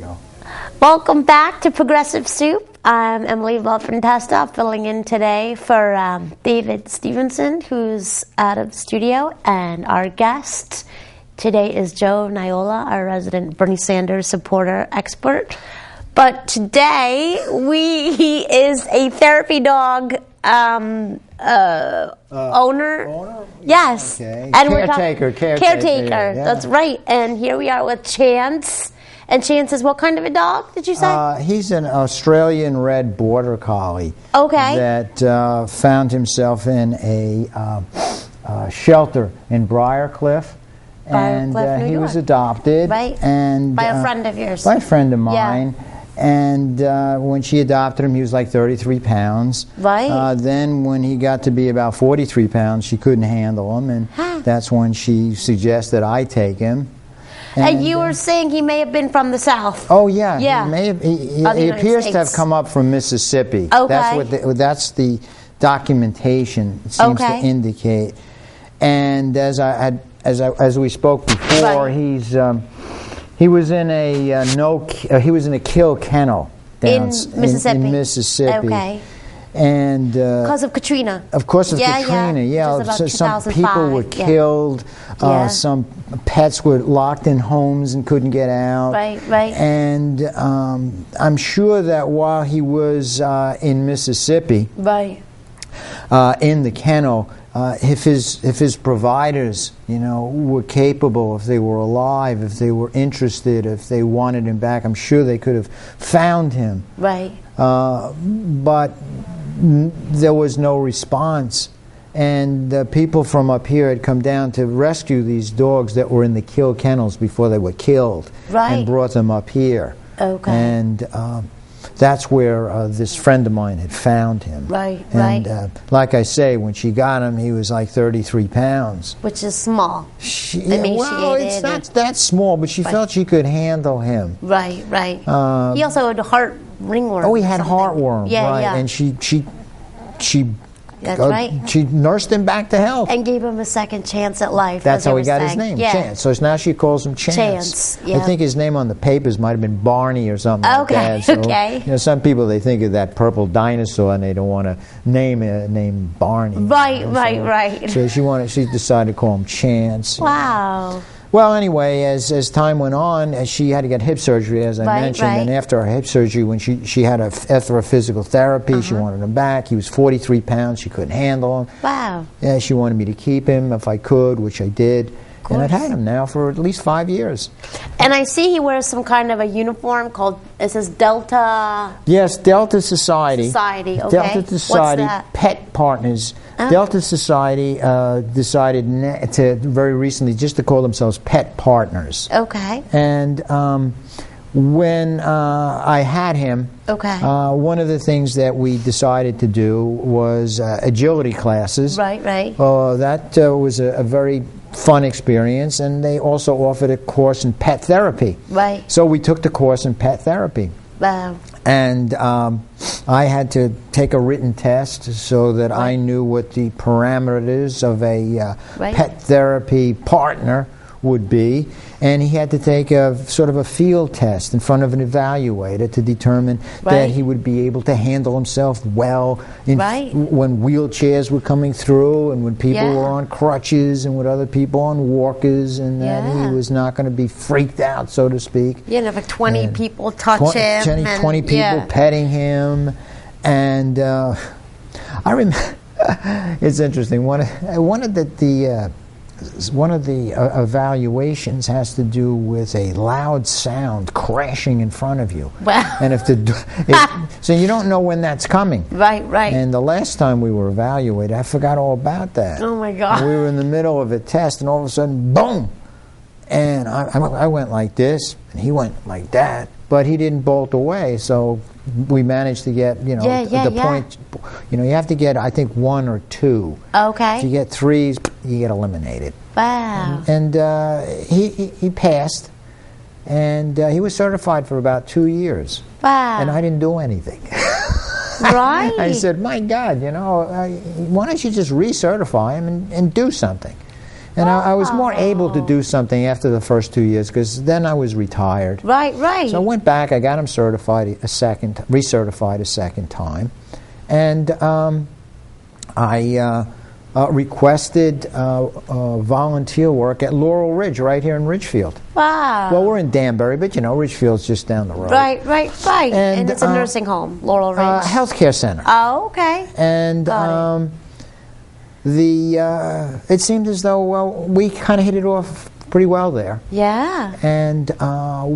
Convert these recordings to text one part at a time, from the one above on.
go. Welcome back to Progressive Soup. I'm Emily Volpintesta, filling in today for David Stevenson, who's out of the studio, and our guest today is Joe Niola, our resident Bernie Sanders supporter expert. But today, he is a therapy dog owner. Yes. Okay. And Caretaker. Yeah. That's right. And here we are with Chance. And Chance is what kind of a dog, did you say? He's an Australian Red Border Collie. Okay. That found himself in a shelter in Briarcliff. And New he York. was adopted. Right. And by a friend of yours. By a friend of mine. Yeah. And when she adopted him, he was like 33 pounds. Right. Then when he got to be about 43 pounds, she couldn't handle him. And that's when she suggested I take him. And you were saying he may have been from the South. Oh, yeah. Yeah. He appears to have come up from Mississippi. Okay. That's the documentation seems to indicate. And as we spoke before, right. He was in a kill kennel down in Mississippi. In Mississippi. Okay. And because of Katrina. Of course, of Katrina. Yeah. So some people were killed. Some pets were locked in homes and couldn't get out. Right. And I'm sure that while he was in Mississippi, right, in the kennel, if his providers, were capable, if they were alive, if they were interested, if they wanted him back, I'm sure they could have found him. Right. But there was no response, and people from up here had come down to rescue these dogs that were in the kill kennels before they were killed, and brought them up here. Okay. And that's where this friend of mine had found him. Right. And like I say, when she got him, he was like 33 pounds. Which is small. It's not that small, but she felt she could handle him. Right. He also had heart ringworm. Oh, he had heartworm. Yeah. And she That's right. She nursed him back to health. And gave him a second chance at life. That's how he got his name, Chance. So now she calls him Chance. Yeah. I think his name on the papers might have been Barney or something like that. So, okay. Some people, they think of that purple dinosaur and they don't want to name Barney. Right. So she decided to call him Chance. Wow. Well, anyway, as time went on, she had to get hip surgery, as I mentioned. And after her hip surgery, when she had after her physical therapy, she wanted him back. He was 43 pounds. She couldn't handle him. Wow. Yeah, she wanted me to keep him if I could, which I did. And I've had him now for at least 5 years. And I see he wears some kind of a uniform called, it says Delta... Yes, Delta Society. Okay. Delta Society, What's that? Pet Partners. Delta Society decided very recently just to call themselves Pet Partners. Okay. And when I had him, one of the things that we decided to do was agility classes. Right. That was a very fun experience, and they also offered a course in pet therapy. Right. So we took the course in pet therapy. Wow. And I had to take a written test so that I knew what the parameters of a pet therapy partner would be, and he had to take a sort of a field test in front of an evaluator to determine that he would be able to handle himself well when wheelchairs were coming through and when people were on crutches and with other people on walkers, and that he was not going to be freaked out, so to speak. Yeah, never 20 people touch him. 20 people petting him. And I remember, it's interesting, one of the evaluations has to do with a loud sound crashing in front of you. Wow. And so you don't know when that's coming. Right. And the last time we were evaluated, I forgot all about that. Oh my God. And we were in the middle of a test, and all of a sudden, boom! And I went like this, and he went like that, but he didn't bolt away, so we managed to get, the point. You have to get, I think, 1 or 2. Okay. If you get 3, you get eliminated. Wow. And he passed, and he was certified for about 2 years. Wow. And I didn't do anything. Right. I said, my God, why don't you just recertify him and do something? And I was more able to do something after the first 2 years because then I was retired. Right. So I went back. I got him recertified a second time, and I requested volunteer work at Laurel Ridge right here in Ridgefield. Wow. Well, we're in Danbury, but Ridgefield's just down the road. Right. And it's a nursing home, Laurel Ridge. Healthcare center. Oh, okay. And it seemed as though we kind of hit it off pretty well there. Yeah. And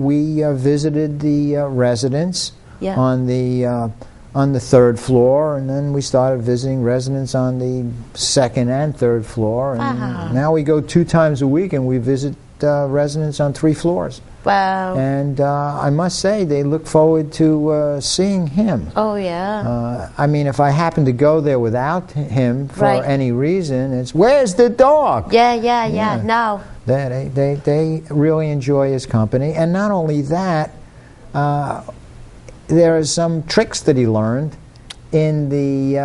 we visited the residents on the third floor, and then we started visiting residents on the second and third floor. And now we go 2 times a week, and we visit residents on 3 floors. Wow. And I must say, they look forward to seeing him. Oh, yeah. I mean, if I happen to go there without him for any reason, it's, where's the dog? Yeah. No. They really enjoy his company. And not only that, there are some tricks that he learned in the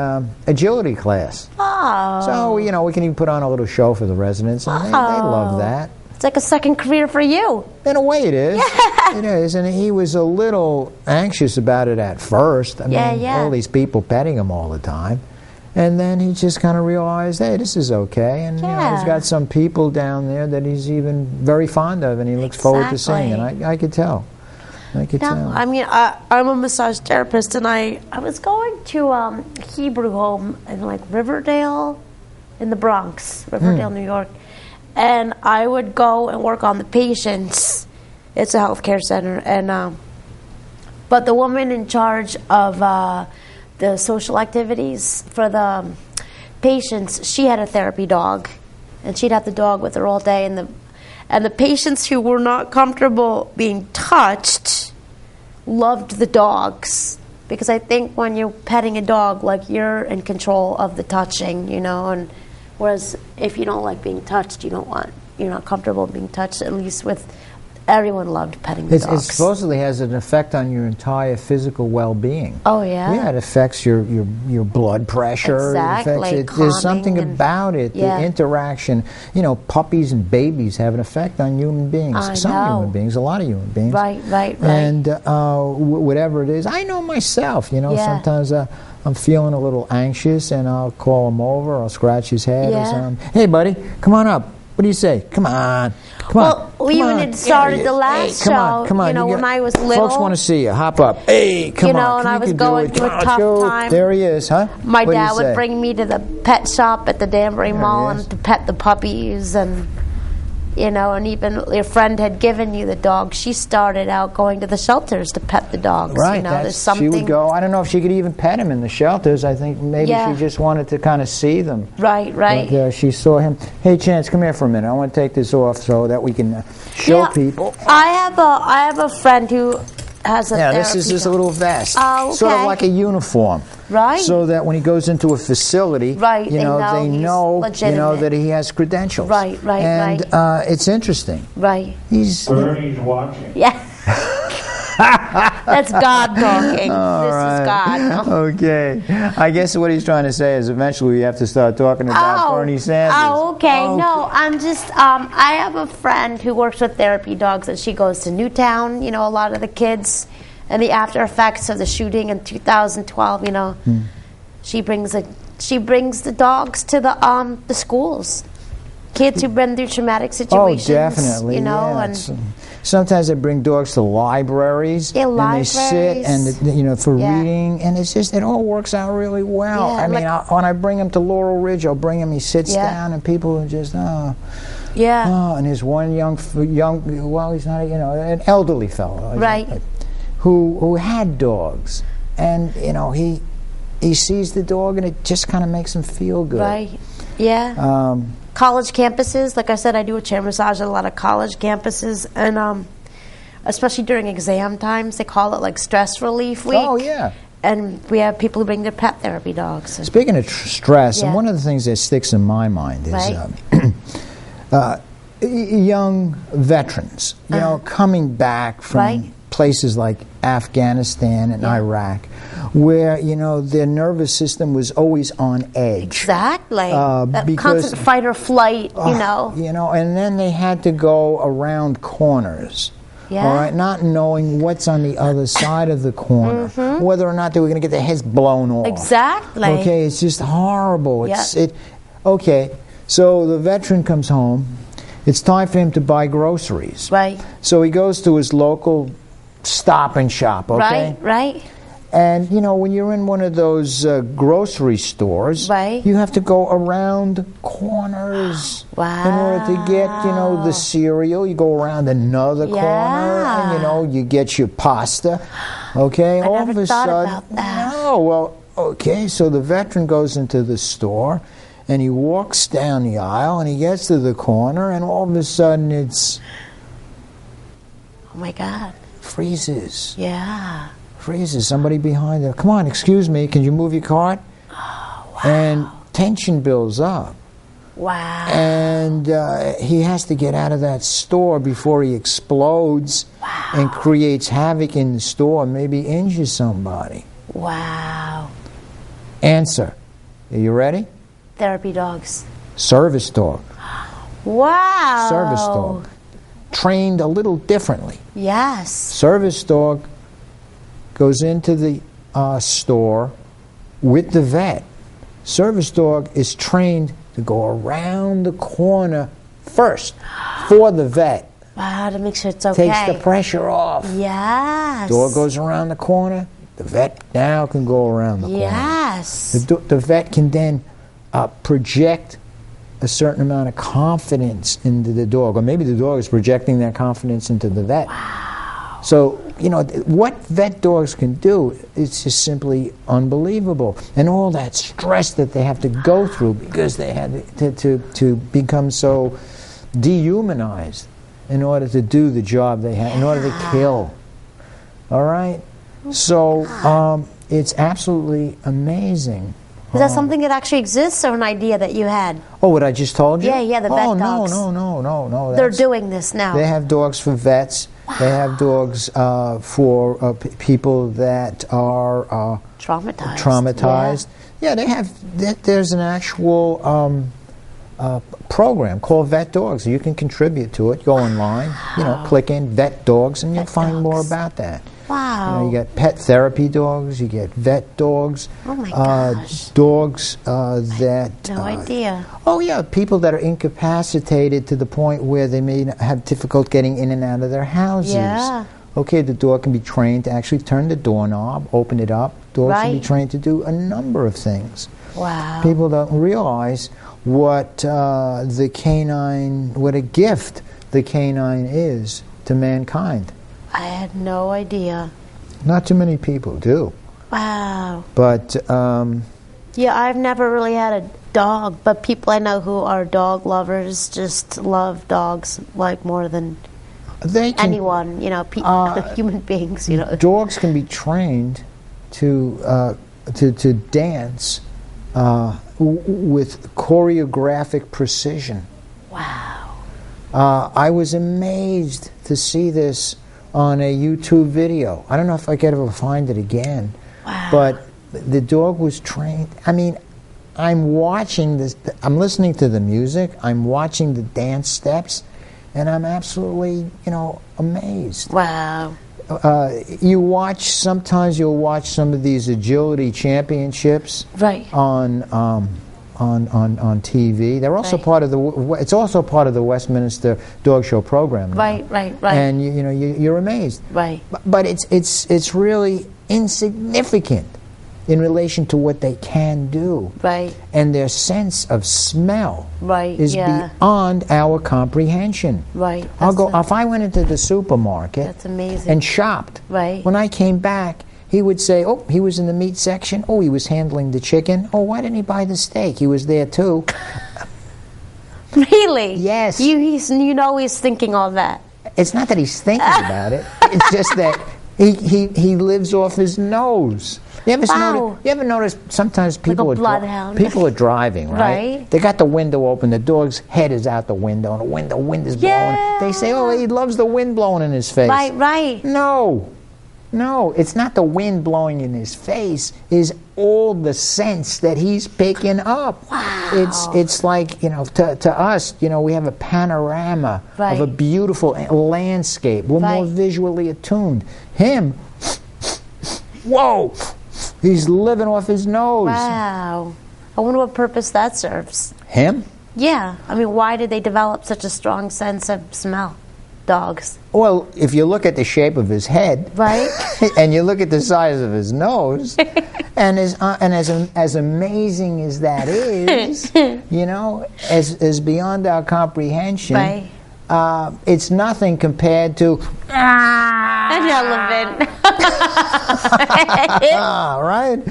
agility class. Oh. So, we can even put on a little show for the residents, and they love that. It's like a second career for you. In a way it is. Yeah. It is. And he was a little anxious about it at first. I mean, all these people petting him all the time. And then he just kind of realized, hey, this is okay. And he's got some people down there that he's even very fond of, and he looks forward to seeing. And I could tell. I mean, I'm a massage therapist, and I was going to Hebrew Home in like Riverdale, in the Bronx, Riverdale, New York, and I would go and work on the patients. It's a healthcare center, and but the woman in charge of the social activities for the patients, she had a therapy dog, and she'd have the dog with her all day, and the patients who were not comfortable being touched loved the dogs, because I think when you're petting a dog, like, you're in control of the touching, and whereas if you don't like being touched, you're not comfortable being touched. At least everyone loved petting the dogs. It supposedly has an effect on your entire physical well-being. Oh, yeah? Yeah, it affects your blood pressure. Exactly. There's something about it, the interaction. Puppies and babies have an effect on human beings. Human beings, a lot of human beings. Right. And whatever it is, I know myself, sometimes I'm feeling a little anxious, and I'll call him over, I'll scratch his head or something. Hey, buddy, come on up. What do you say? Come on. We even had started the last show, come on. When I was little. Folks want to see you. Hop up. Hey, come on. And I was going through a tough time. There he is, huh? My dad would bring me to the pet shop at the Danbury Mall and to pet the puppies, and and even your friend had given you the dog. She started out going to the shelters to pet the dogs. Right. There's something. She would go. I don't know if she could even pet him in the shelters. I think maybe she just wanted to kind of see them. Right. But, she saw him. Hey, Chance, come here for a minute. I want to take this off so that we can show people. I have a friend who has a therapy this is just a little vest. Oh, okay. Sort of like a uniform. Right. So that when he goes into a facility, they know that he has credentials. Right. And it's interesting. Right. Bernie's watching. Yeah. That's God talking. This is God. Okay. I guess what he's trying to say is eventually we have to start talking about Bernie Sanders. Oh, okay. No, I'm just, I have a friend who works with therapy dogs, and she goes to Newtown, a lot of the kids, and the after effects of the shooting in 2012, she brings the dogs to the schools. Kids who've been through traumatic situations. Oh, definitely. And sometimes they bring dogs to libraries, and they sit and for reading, and it's just, it all works out really well. I mean, when I bring him to Laurel Ridge, I'll bring him. He sits down, and people are just and there's one young, well, he's not an elderly fellow, right, who had dogs, and he sees the dog, and it just kind of makes him feel good. Right. Yeah. College campuses, like I said, I do a chair massage at a lot of college campuses, and especially during exam times, they call it like stress relief week. Oh, yeah. And we have people who bring their pet therapy dogs. Speaking of stress, and one of the things that sticks in my mind is young veterans, coming back from places like Afghanistan and Iraq, where, you know, their nervous system was always on edge. Exactly. That constant fight or flight, you know. You know, and then they had to go around corners. Yeah. All right, not knowing what's on the other side of the corner, whether or not they were going to get their heads blown off. Exactly. Okay, it's just horrible. Yep. Okay, so the veteran comes home. It's time for him to buy groceries. Right. So he goes to his local Stop and Shop. Okay. Right. And, you know, when you're in one of those grocery stores, right, you have to go around corners in order to get, you know, the cereal. You go around another corner, and, you know, you get your pasta. Okay? I all never of a thought sudden, about that. No, well, okay, so the veteran goes into the store, and he walks down the aisle, and he gets to the corner, and all of a sudden it's... Oh, my God. Freezes. Yeah. Freezes. Somebody behind there. Come on, excuse me, can you move your cart? Oh, wow. And tension builds up. Wow. And he has to get out of that store before he explodes and creates havoc in the store, maybe injures somebody. Wow. Answer. Are you ready? Therapy dogs. Service dog. Wow. Service dog. Trained a little differently. Yes. Service dog goes into the store with the vet. Service dog is trained to go around the corner first for the vet. Wow, to make sure it's okay. Takes the pressure off. Yes. Door goes around the corner. The vet now can go around the corner. Yes. The vet can then project a certain amount of confidence into the dog, or maybe the dog is projecting that confidence into the vet. Wow. So, you know, what vet dogs can do is just simply unbelievable. And all that stress that they have to go through because they had to become so dehumanized in order to do the job they had, in order to kill. All right? So it's absolutely amazing. Is that something that actually exists, or an idea that you had? Oh, what I just told you? Yeah, the vet dogs. No. They're doing this now. They have dogs for vets. Wow. They have dogs for people that are traumatized. Yeah, they have. There's an actual program called Vet Dogs. You can contribute to it. Go online, you know, click in Vet Dogs, and you'll find more about that. Wow. You know, you get pet therapy dogs, you get vet dogs. Oh my gosh. Dogs that... No idea. Oh yeah, people that are incapacitated to the point where they may have difficult getting in and out of their houses. Yeah. Okay, the dog can be trained to actually turn the doorknob, open it up. Dogs can be trained to do a number of things. Wow. People don't realize what the canine, what a gift the canine is to mankind. I had no idea. Not too many people do. Wow. But, yeah, I've never really had a dog, but people I know who are dog lovers just love dogs like more than anyone, you know, human beings, you know. Dogs can be trained to dance with choreographic precision. Wow. I was amazed to see this on a YouTube video. I don't know if I could ever find it again. Wow. But the dog was trained. I mean, I'm watching this, I'm listening to the music, I'm watching the dance steps, and I'm absolutely, you know, amazed. Wow. Sometimes you'll watch some of these agility championships on TV. They're also part of it's also part of the Westminster Dog Show program now. Right. And you know, you're amazed. Right. But it's really insignificant in relation to what they can do. Right. And their sense of smell is beyond our comprehension. Right. If I went into the supermarket that's amazing. And shopped. Right. When I came back, he would say, oh, he was in the meat section. Oh, he was handling the chicken. Oh, why didn't he buy the steak? He was there too. Really? Yes. You know he's thinking all that. It's not that he's thinking about it. It's just that he lives off his nose. You ever notice sometimes people are driving, right? They got the window open, the dog's head is out the window, and the wind is blowing. They say, oh, he loves the wind blowing in his face. Right. No. No, it's not the wind blowing in his face. Is all the sense that he's picking up. Wow. It's like, to us, we have a panorama of a beautiful landscape. We're more visually attuned. Him, whoa, he's living off his nose. Wow. I wonder what purpose that serves. Him? Yeah. I mean, why did they develop such a strong sense of smell? Dogs. Well, if you look at the shape of his head, and you look at the size of his nose, and as amazing as that is, as beyond our comprehension, it's nothing compared to an elephant. Right?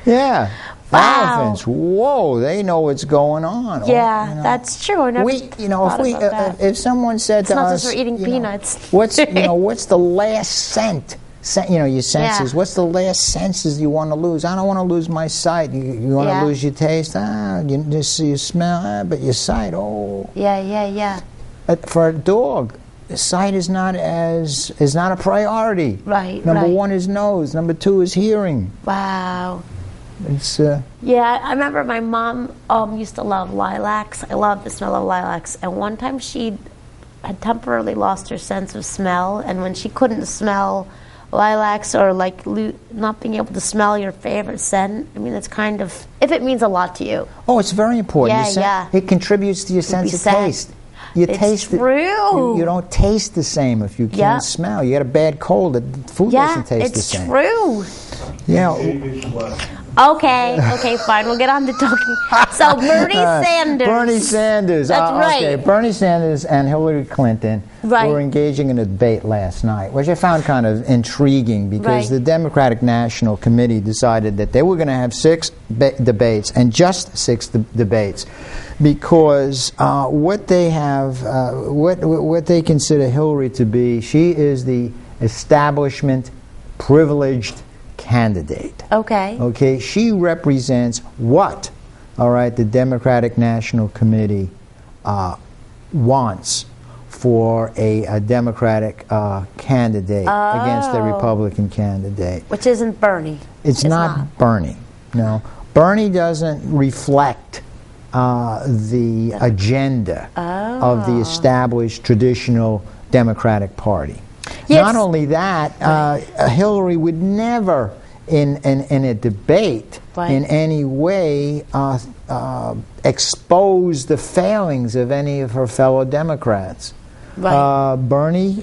Yeah. Wow. Elephants, whoa! They know what's going on. Yeah, that's true. I never if someone said it's to not us, just for eating peanuts. what's the last scent? Your senses. Yeah. What's the last senses you want to lose? I don't want to lose my sight. You want to lose your taste? You just you smell. But your sight. Oh. Yeah. For a dog, sight is not a priority. Right. Number one is nose. Number two is hearing. Wow. It's yeah, I remember my mom used to love lilacs. I love the smell of lilacs. And one time she had temporarily lost her sense of smell, and when she couldn't smell lilacs or not being able to smell your favorite scent, I mean, it's kind of, if it means a lot to you. Oh, it's very important. Yeah. It contributes to your sense of taste. It's true. You don't taste the same if you can't smell. You get a bad cold, the food doesn't taste the same. Yeah, it's true. Okay, fine. We'll get on to talking. So Bernie Sanders. Bernie Sanders. That's right. Okay, Bernie Sanders and Hillary Clinton were engaging in a debate last night, which I found kind of intriguing because the Democratic National Committee decided that they were going to have 6 debates, and just 6 debates, because what they consider Hillary to be, she is the establishment privileged candidate. Okay, she represents what, the Democratic National Committee wants for a Democratic candidate against a Republican candidate. Which isn't Bernie. It's not Bernie. No. Bernie doesn't reflect the agenda of the established traditional Democratic Party. Yes. Not only that, Hillary would never, in a debate, in any way expose the failings of any of her fellow Democrats. Bernie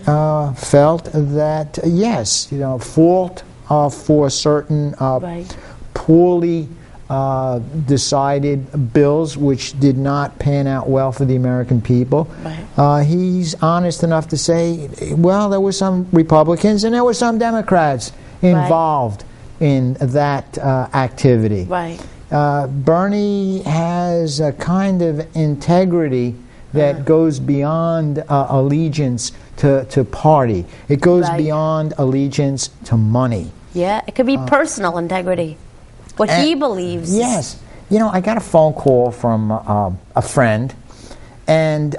felt that, yes, fault for certain poorly decided bills which did not pan out well for the American people. He's honest enough to say, well, there were some Republicans and there were some Democrats involved in that activity. Bernie has a kind of integrity that goes beyond allegiance to party. It goes beyond allegiance to money. Yeah, it could be personal integrity. What he believes. Yes. I got a phone call from a friend, and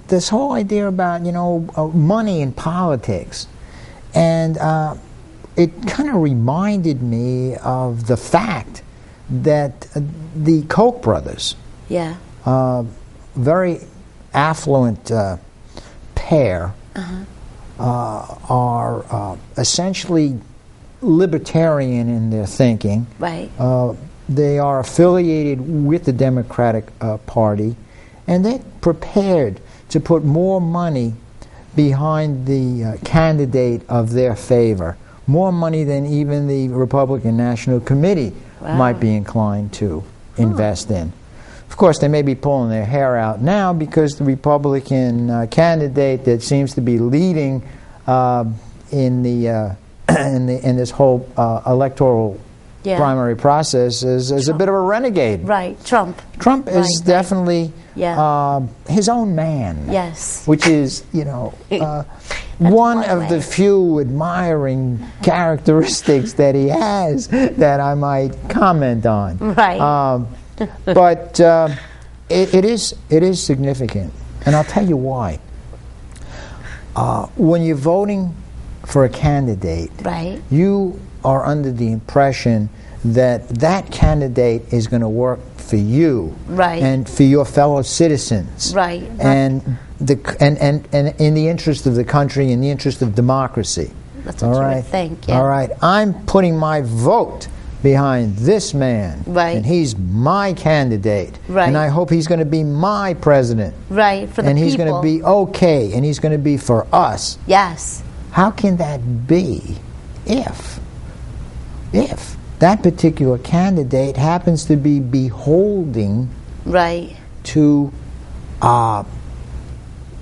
this whole idea about, money in politics. And it kind of reminded me of the fact that the Koch brothers, very affluent pair, are essentially libertarian in their thinking. They are affiliated with the Democratic Party, and they're prepared to put more money behind the candidate of their favor, more money than even the Republican National Committee might be inclined to invest in. Of course, they may be pulling their hair out now because the Republican candidate that seems to be leading in this whole electoral primary process is a bit of a renegade. Trump. Trump is definitely his own man. Which is, one of the few admiring characteristics that he has that I might comment on. But it is significant, and I'll tell you why. When you're voting for a candidate, right, you are under the impression that that candidate is going to work for you, right, and for your fellow citizens, right, and in the interest of the country, in the interest of democracy. That's what you would think. Yeah. All right. I'm putting my vote behind this man, right, and he's my candidate, right, and I hope he's going to be my president, right, for the and people, he's going to be okay, and he's going to be for us. Yes. How can that be if that particular candidate happens to be beholding, right, to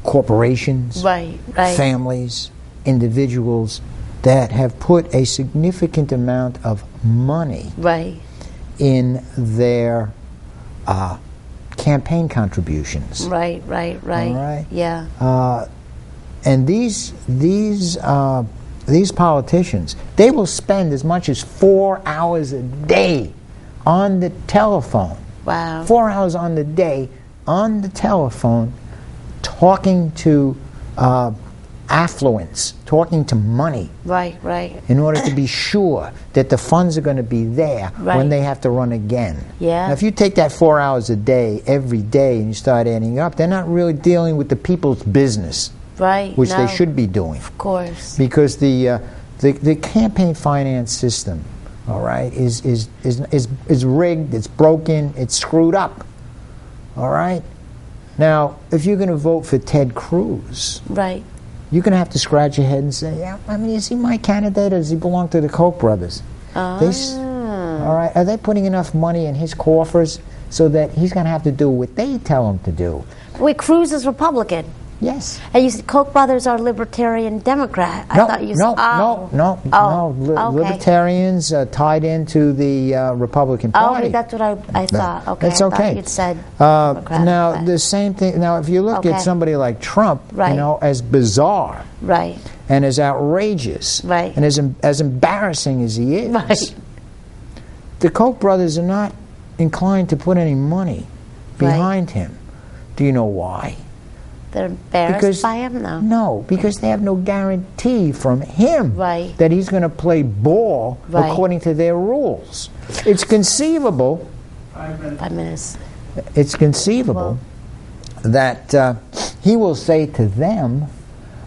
corporations, right, families, individuals that have put a significant amount of money, right, in their campaign contributions, right, all right? Yeah. And these politicians, they will spend as much as 4 hours a day on the telephone. Wow. 4 hours on the day on the telephone, talking to affluence, talking to money, right, in order to be sure that the funds are going to be there when they have to run again. Yeah. Now, if you take that 4 hours a day, every day, and you start adding up, they're not really dealing with the people's business, right, which they should be doing. Of course. Because the campaign finance system, all right, is rigged, it's broken, it's screwed up, all right? Now, if you're going to vote for Ted Cruz, right, you're going to have to scratch your head and say, yeah, I mean, is he my candidate or does he belong to the Koch brothers? All right, are they putting enough money in his coffers so that he's going to have to do what they tell him to do? Wait, Cruz is Republican. Yes. And you said Koch brothers are Libertarian Democrat. I thought you said no. Okay. Libertarians tied into the Republican Party. Oh, that's what I thought. Okay, that's okay. I thought you'd said now, the same thing. Now, if you look at somebody like Trump, you know, as bizarre, right, and as outrageous, right, and as embarrassing as he is, right, the Koch brothers are not inclined to put any money behind him. Do you know why? They're embarrassed by him, though? No, because they have no guarantee from him that he's going to play ball according to their rules. It's conceivable. 5 minutes. It's conceivable that he will say to them,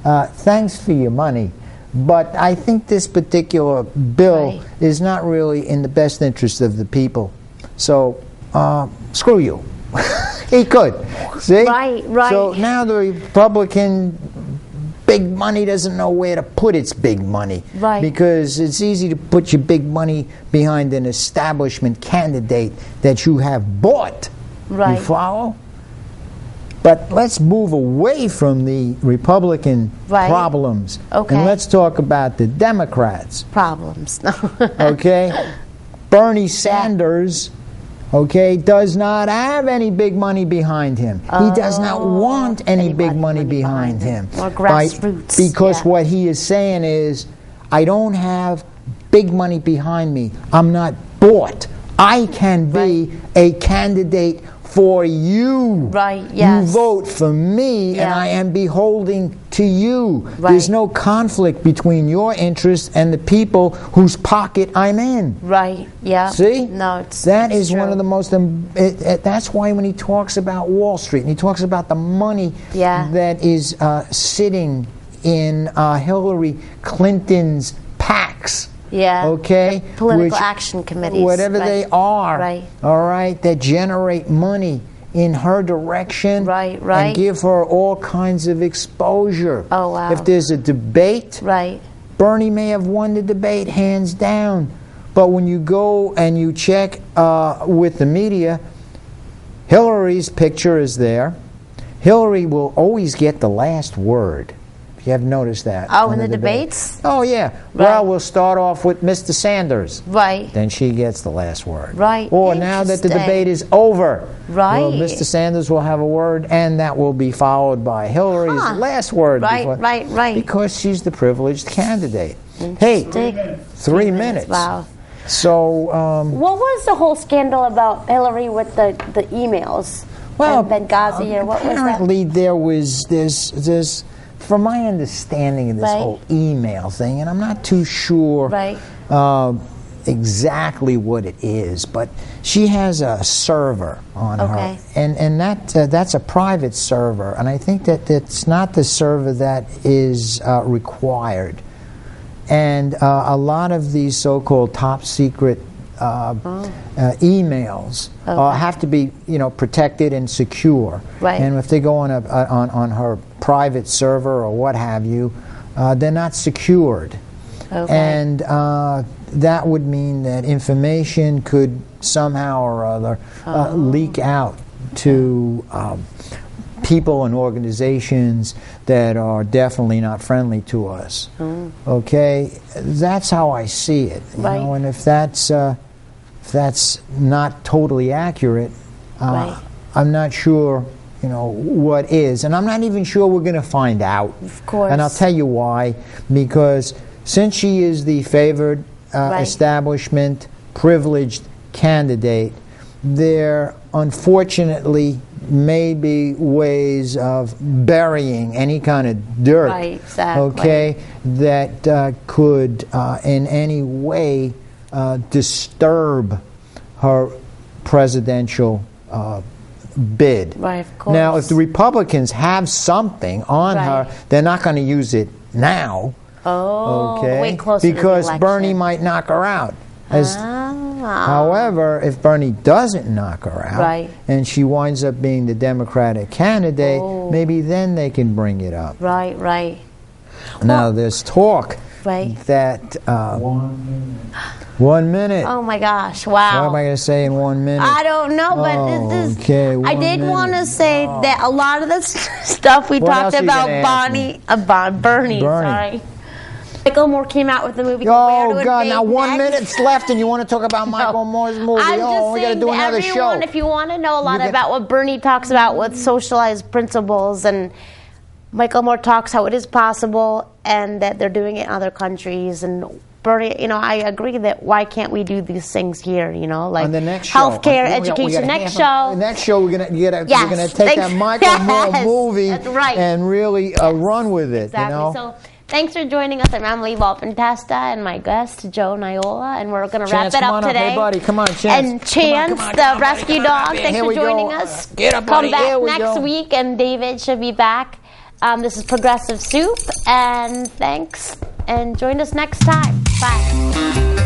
thanks for your money, but I think this particular bill is not really in the best interest of the people. So, screw you. He could. See? Right. So now the Republican big money doesn't know where to put its big money. Right. Because it's easy to put your big money behind an establishment candidate that you have bought. Right. You follow? But let's move away from the Republican problems. Okay. And let's talk about the Democrats. Problems. Okay? Bernie Sanders, does not have any big money behind him. He does not want any big money behind him. Or grassroots. Because what he is saying is, I don't have big money behind me. I'm not bought. I can be a candidate for you. Right, yes. You vote for me, and I am beholding to you. Right. There's no conflict between your interests and the people whose pocket I'm in. Right, yeah. See? No, that is true. one of the most... that's why when he talks about Wall Street, and he talks about the money that is sitting in Hillary Clinton's PACs, the political action committees, whatever they are, all right, that generate money in her direction, and give her all kinds of exposure. Oh, wow. If there's a debate, Bernie may have won the debate hands down, but when you go and you check with the media, Hillary's picture is there. Hillary will always get the last word. You have noticed that. Oh, in the debates? Oh, yeah. Well, we'll start off with Mr. Sanders. Right. Then she gets the last word. Right. Or now that the debate is over, well, Mr. Sanders will have a word, and that will be followed by Hillary's last word. Right. Because she's the privileged candidate. Hey, 3 minutes. Wow. So, what was the whole scandal about Hillary with the emails? Well, Benghazi, or what was that? Apparently there was from my understanding of this whole email thing, and I'm not too sure exactly what it is, but she has a server on her, and that's a private server, and I think that it's not the server that is required. And a lot of these so-called top secret emails have to be, protected and secure. Right. And if they go on her private server or what have you, they're not secured. Okay. And that would mean that information could somehow or other leak out to people and organizations that are definitely not friendly to us. Okay, that's how I see it. You know, and if that's not totally accurate, I'm not sure. What is, and I'm not even sure we're going to find out. Of course. And I'll tell you why. Because since she is the favored establishment, privileged candidate, there unfortunately may be ways of burying any kind of dirt, okay, that could in any way disturb her presidential bid. Right, of course. Now, if the Republicans have something on her, they're not going to use it now. Okay, wait closer because to the Bernie might knock her out. However, if Bernie doesn't knock her out and she winds up being the Democratic candidate, maybe then they can bring it up. Right. Now, there's talk that 1 minute. Oh my gosh! Wow. What am I going to say in 1 minute? I don't know, but this is. I did want to say that a lot of the stuff we talked about, Bernie. Sorry. Michael Moore came out with the movie. Oh God! Now 1 minute's left, and you want to talk about Michael Moore's movie? I'm just we got to do another show. If you want to know a lot about what Bernie talks about with socialized principles, and Michael Moore talks how it is possible, and that they're doing it in other countries, and Bernie, I agree that why can't we do these things here? Like on the next healthcare, education. Next show, we're gonna take that Michael Moore movie and really run with it. Exactly. So thanks for joining us. I'm Emily Volpintesta and my guest Joe Niola, and we're gonna wrap it up today. Hey, buddy, come on, Chance. And Chance, the rescue dog. Thanks for joining us. Get up, buddy. Come back next week, and David should be back. This is Progressive Soup, and thanks. And join us next time. Bye.